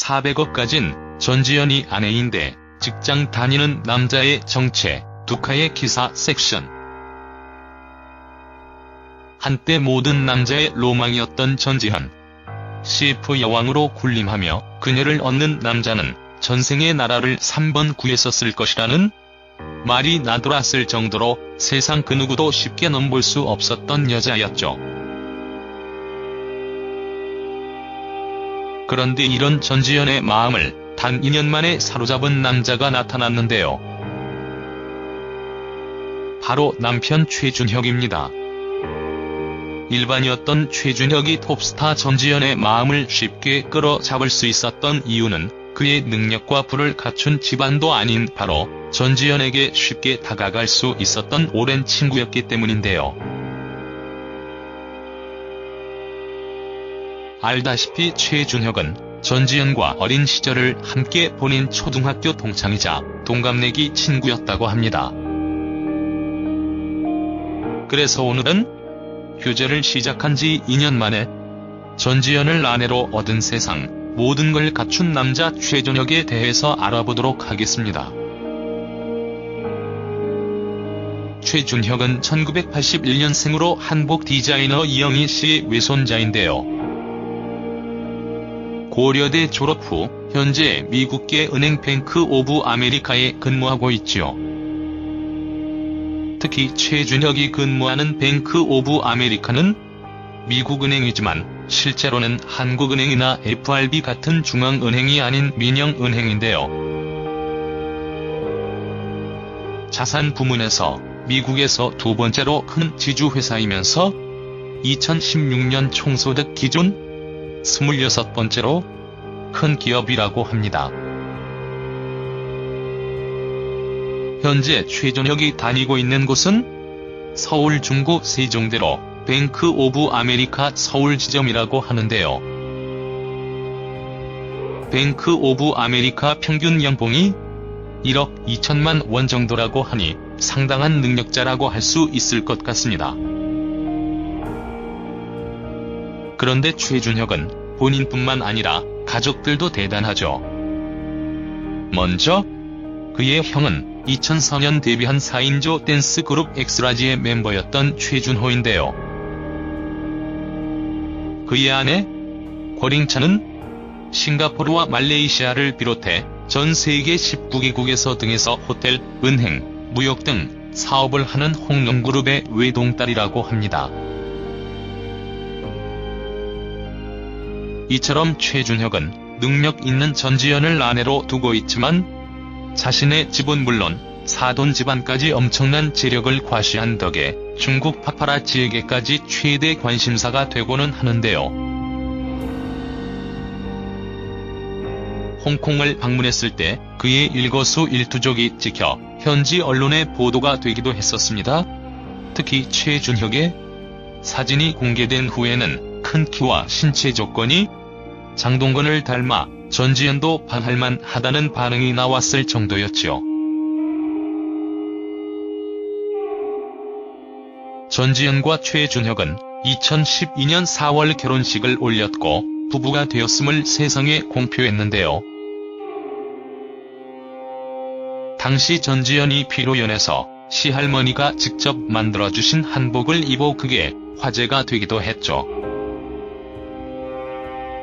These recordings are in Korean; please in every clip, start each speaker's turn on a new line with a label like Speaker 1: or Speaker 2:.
Speaker 1: 400억 가진 전지현이 아내인데 직장 다니는 남자의 정체, 두카의 기사 섹션. 한때 모든 남자의 로망이었던 전지현. CF 여왕으로 군림하며 그녀를 얻는 남자는 전생의 나라를 3번 구했었을 것이라는 말이 나돌았을 정도로 세상 그 누구도 쉽게 넘볼 수 없었던 여자였죠. 그런데 이런 전지현의 마음을 단 2년 만에 사로잡은 남자가 나타났는데요. 바로 남편 최준혁입니다. 일반이었던 최준혁이 톱스타 전지현의 마음을 쉽게 끌어잡을 수 있었던 이유는 그의 능력과 부를 갖춘 집안도 아닌 바로 전지현에게 쉽게 다가갈 수 있었던 오랜 친구였기 때문인데요. 알다시피 최준혁은 전지현과 어린 시절을 함께 보낸 초등학교 동창이자 동갑내기 친구였다고 합니다. 그래서 오늘은 교제를 시작한 지 2년 만에 전지현을 아내로 얻은 세상 모든 걸 갖춘 남자 최준혁에 대해서 알아보도록 하겠습니다. 최준혁은 1981년생으로 한복 디자이너 이영희 씨의 외손자인데요. 고려대 졸업 후 현재 미국계 은행 뱅크 오브 아메리카에 근무하고 있지요. 특히 최준혁이 근무하는 뱅크 오브 아메리카는 미국은행이지만 실제로는 한국은행이나 FRB 같은 중앙은행이 아닌 민영은행인데요. 자산 부문에서 미국에서 두 번째로 큰 지주회사이면서 2016년 총소득 기준 26번째로 큰 기업이라고 합니다. 현재 최준혁이 다니고 있는 곳은 서울 중구 세종대로 뱅크 오브 아메리카 서울 지점이라고 하는데요. 뱅크 오브 아메리카 평균 연봉이 1억 2천만 원 정도라고 하니 상당한 능력자라고 할 수 있을 것 같습니다. 그런데 최준혁은 본인뿐만 아니라 가족들도 대단하죠. 먼저 그의 형은 2004년 데뷔한 4인조 댄스 그룹 엑스라지의 멤버였던 최준호인데요. 그의 아내 권잉찬은 싱가포르와 말레이시아를 비롯해 전 세계 19개국에서 등에서 호텔, 은행, 무역 등 사업을 하는 홍룡그룹의 외동딸이라고 합니다. 이처럼 최준혁은 능력 있는 전지현을 아내로 두고 있지만 자신의 집은 물론 사돈 집안까지 엄청난 재력을 과시한 덕에 중국 파파라치에게까지 최대 관심사가 되고는 하는데요. 홍콩을 방문했을 때 그의 일거수일투족이 찍혀 현지 언론에 보도가 되기도 했었습니다. 특히 최준혁의 사진이 공개된 후에는 큰 키와 신체 조건이 장동건을 닮아 전지현도 반할만 하다는 반응이 나왔을 정도였지요. 전지현과 최준혁은 2012년 4월 결혼식을 올렸고 부부가 되었음을 세상에 공표했는데요. 당시 전지현이 피로연해서 시할머니가 직접 만들어주신 한복을 입어 그게 화제가 되기도 했죠.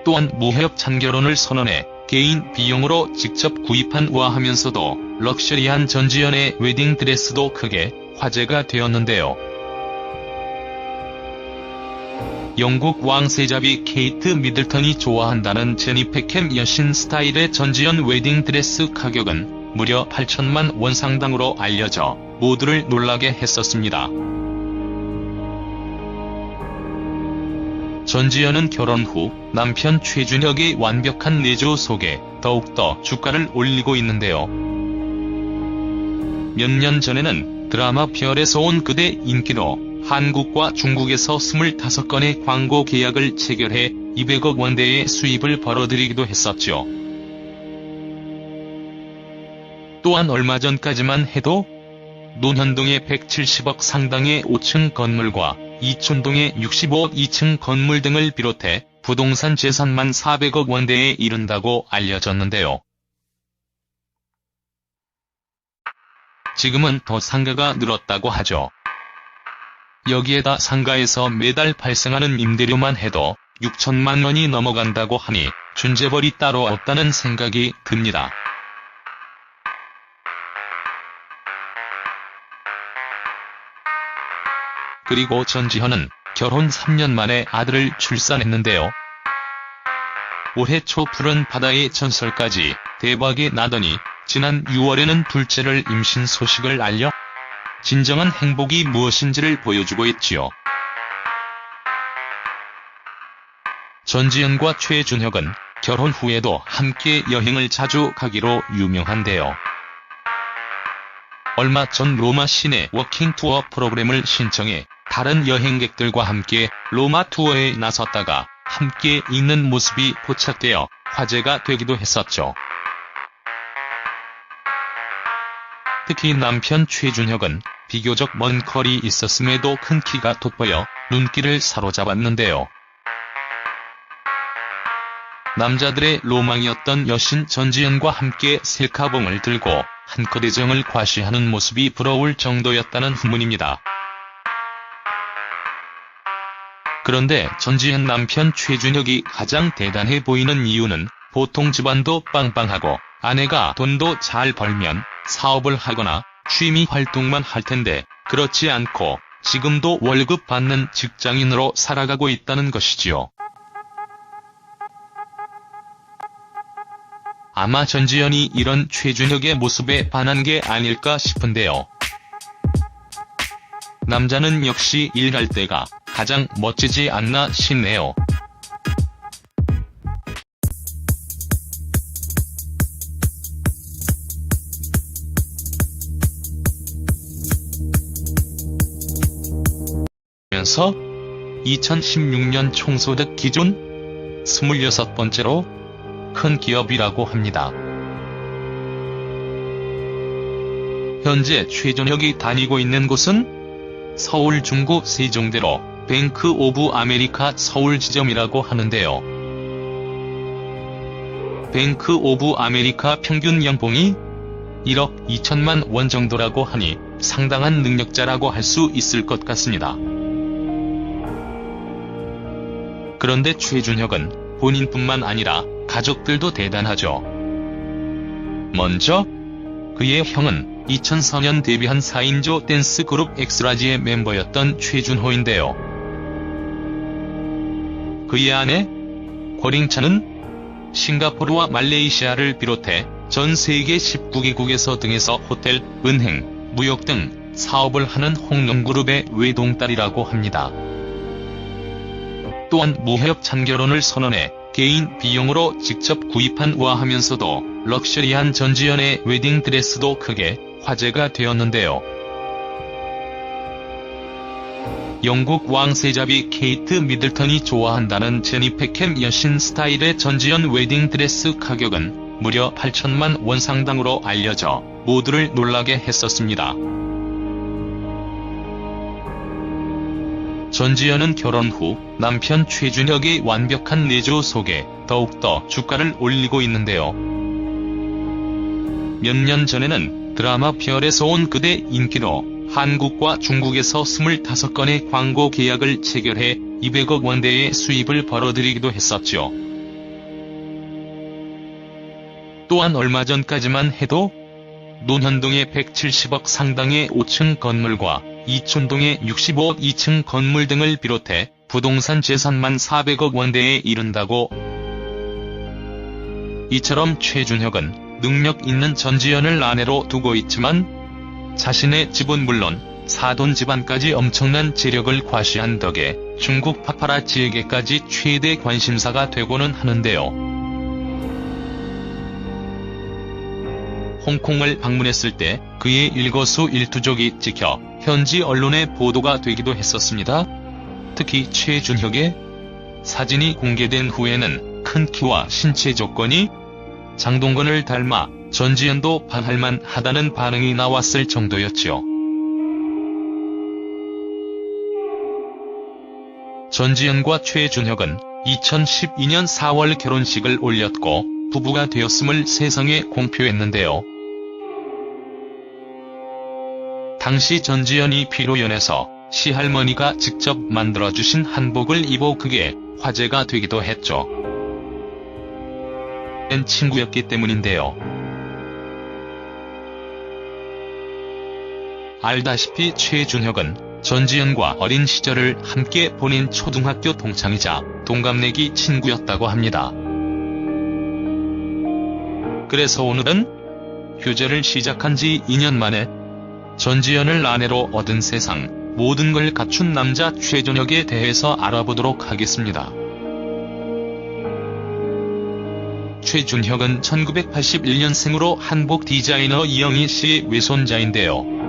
Speaker 1: 또한 무협 찬결혼을 선언해 개인 비용으로 직접 구입한 우아하면서도 럭셔리한 전지현의 웨딩드레스도 크게 화제가 되었는데요. 영국 왕세자비 케이트 미들턴이 좋아한다는 제니 패캠 여신 스타일의 전지현 웨딩드레스 가격은 무려 8천만 원 상당으로 알려져 모두를 놀라게 했었습니다. 전지현은 결혼 후 남편 최준혁의 완벽한 내조 속에 더욱더 주가를 올리고 있는데요. 몇 년 전에는 드라마 별에서 온 그대 인기로 한국과 중국에서 25건의 광고 계약을 체결해 200억 원대의 수입을 벌어들이기도 했었죠. 또한 얼마 전까지만 해도 논현동의 170억 상당의 5층 건물과 이촌동의 65억 2층 건물 등을 비롯해 부동산 재산만 400억 원대에 이른다고 알려졌는데요. 지금은 더 상가가 늘었다고 하죠. 여기에다 상가에서 매달 발생하는 임대료만 해도 6천만 원이 넘어간다고 하니 존재벌이 따로 없다는 생각이 듭니다. 그리고 전지현은 결혼 3년 만에 아들을 출산했는데요. 올해 초 푸른 바다의 전설까지 대박이 나더니 지난 6월에는 둘째를 임신 소식을 알려 진정한 행복이 무엇인지를 보여주고 있지요. 전지현과 최준혁은 결혼 후에도 함께 여행을 자주 가기로 유명한데요. 얼마 전 로마 시내 워킹 투어 프로그램을 신청해 다른 여행객들과 함께 로마 투어에 나섰다가 함께 있는 모습이 포착되어 화제가 되기도 했었죠. 특히 남편 최준혁은 비교적 먼 거리 있었음에도 큰 키가 돋보여 눈길을 사로잡았는데요. 남자들의 로망이었던 여신 전지현과 함께 셀카봉을 들고 한껏 애정을 과시하는 모습이 부러울 정도였다는 후문입니다. 그런데 전지현 남편 최준혁이 가장 대단해 보이는 이유는 보통 집안도 빵빵하고 아내가 돈도 잘 벌면 사업을 하거나 취미 활동만 할 텐데 그렇지 않고 지금도 월급 받는 직장인으로 살아가고 있다는 것이지요. 아마 전지현이 이런 최준혁의 모습에 반한 게 아닐까 싶은데요. 남자는 역시 일할 때가 가장 멋지지 않나 싶네요. 면서 2016년 총소득 기준 26번째로 큰 기업이라고 합니다. 현재 최준혁이 다니고 있는 곳은 서울 중구 세종대로 뱅크 오브 아메리카 서울 지점이라고 하는데요. 뱅크 오브 아메리카 평균 연봉이 1억 2천만 원 정도라고 하니 상당한 능력자라고 할 수 있을 것 같습니다. 그런데 최준혁은 본인뿐만 아니라 가족들도 대단하죠. 먼저 그의 형은 2004년 데뷔한 4인조 댄스 그룹 엑스라지의 멤버였던 최준호인데요. 그의 아내 권잉찬은 싱가포르와 말레이시아를 비롯해 전 세계 19개국에서 등에서 호텔, 은행, 무역 등 사업을 하는 홍룡그룹의 외동딸이라고 합니다. 또한 무협찬 결혼을 선언해 개인 비용으로 직접 구입한 우아하면서도 럭셔리한 전지현의 웨딩드레스도 크게 화제가 되었는데요. 영국 왕세자비 케이트 미들턴이 좋아한다는 제니 패캠 여신 스타일의 전지현 웨딩드레스 가격은 무려 8천만 원 상당으로 알려져 모두를 놀라게 했었습니다. 전지현은 결혼 후 남편 최준혁의 완벽한 내조 속에 더욱더 주가를 올리고 있는데요. 몇 년 전에는 드라마 별에서 온 그대 인기로 한국과 중국에서 25건의 광고 계약을 체결해 200억 원대의 수입을 벌어들이기도 했었죠. 또한 얼마 전까지만 해도 논현동의 170억 상당의 5층 건물과 이촌동의 65억 2층 건물 등을 비롯해 부동산 재산만 400억 원대에 이른다고. 이처럼 최준혁은 능력 있는 전지현을 아내로 두고 있지만 자신의 집은 물론 사돈 집안까지 엄청난 재력을 과시한 덕에 중국 파파라치에게까지 최대 관심사가 되고는 하는데요. 홍콩을 방문했을 때 그의 일거수일투족이 찍혀 현지 언론의 보도가 되기도 했었습니다. 특히 최준혁의 사진이 공개된 후에는 큰 키와 신체 조건이 장동건을 닮아 전지현도 반할만 하다는 반응이 나왔을 정도였지요. 전지현과 최준혁은 2012년 4월 결혼식을 올렸고 부부가 되었음을 세상에 공표했는데요. 당시 전지현이 피로연해서 시할머니가 직접 만들어주신 한복을 입어 그게 화제가 되기도 했죠. 된 친구였기 때문인데요. 알다시피 최준혁은 전지현과 어린 시절을 함께 보낸 초등학교 동창이자 동갑내기 친구였다고 합니다. 그래서 오늘은 휴재를 시작한 지 2년 만에 전지현을 아내로 얻은 세상 모든 걸 갖춘 남자 최준혁에 대해서 알아보도록 하겠습니다. 최준혁은 1981년생으로 한복 디자이너 이영희 씨의 외손자인데요.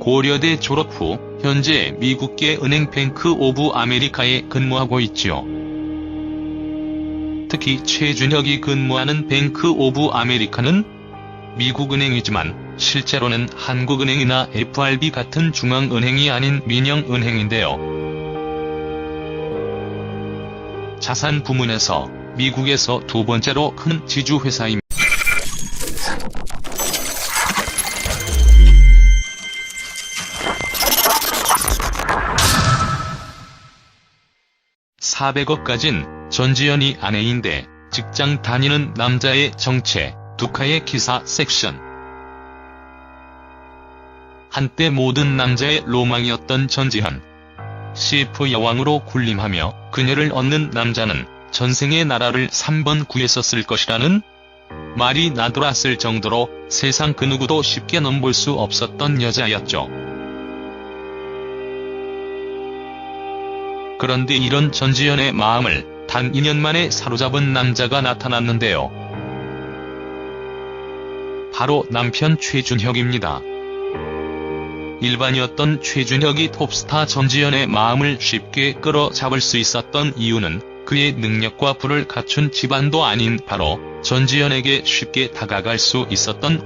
Speaker 1: 고려대 졸업 후 현재 미국계 은행 뱅크 오브 아메리카에 근무하고 있지요. 특히 최준혁이 근무하는 뱅크 오브 아메리카는 미국은행이지만 실제로는 한국은행이나 FRB 같은 중앙은행이 아닌 민영은행인데요. 자산 부문에서 미국에서 두 번째로 큰 지주회사입니다. $400억 가진 전지현이 아내인데 직장 다니는 남자의 정체, 두카의 기사 섹션. 한때 모든 남자의 로망이었던 전지현. CF 여왕으로 군림하며 그녀를 얻는 남자는 전생의 나라를 3번 구했었을 것이라는 말이 나돌았을 정도로 세상 그 누구도 쉽게 넘볼 수 없었던 여자였죠. 그런데 이런 전지현의 마음을 단 2년 만에 사로잡은 남자가 나타났는데요. 바로 남편 최준혁입니다. 일반이었던 최준혁이 톱스타 전지현의 마음을 쉽게 끌어잡을 수 있었던 이유는 그의 능력과 부를 갖춘 집안도 아닌 바로 전지현에게 쉽게 다가갈 수 있었던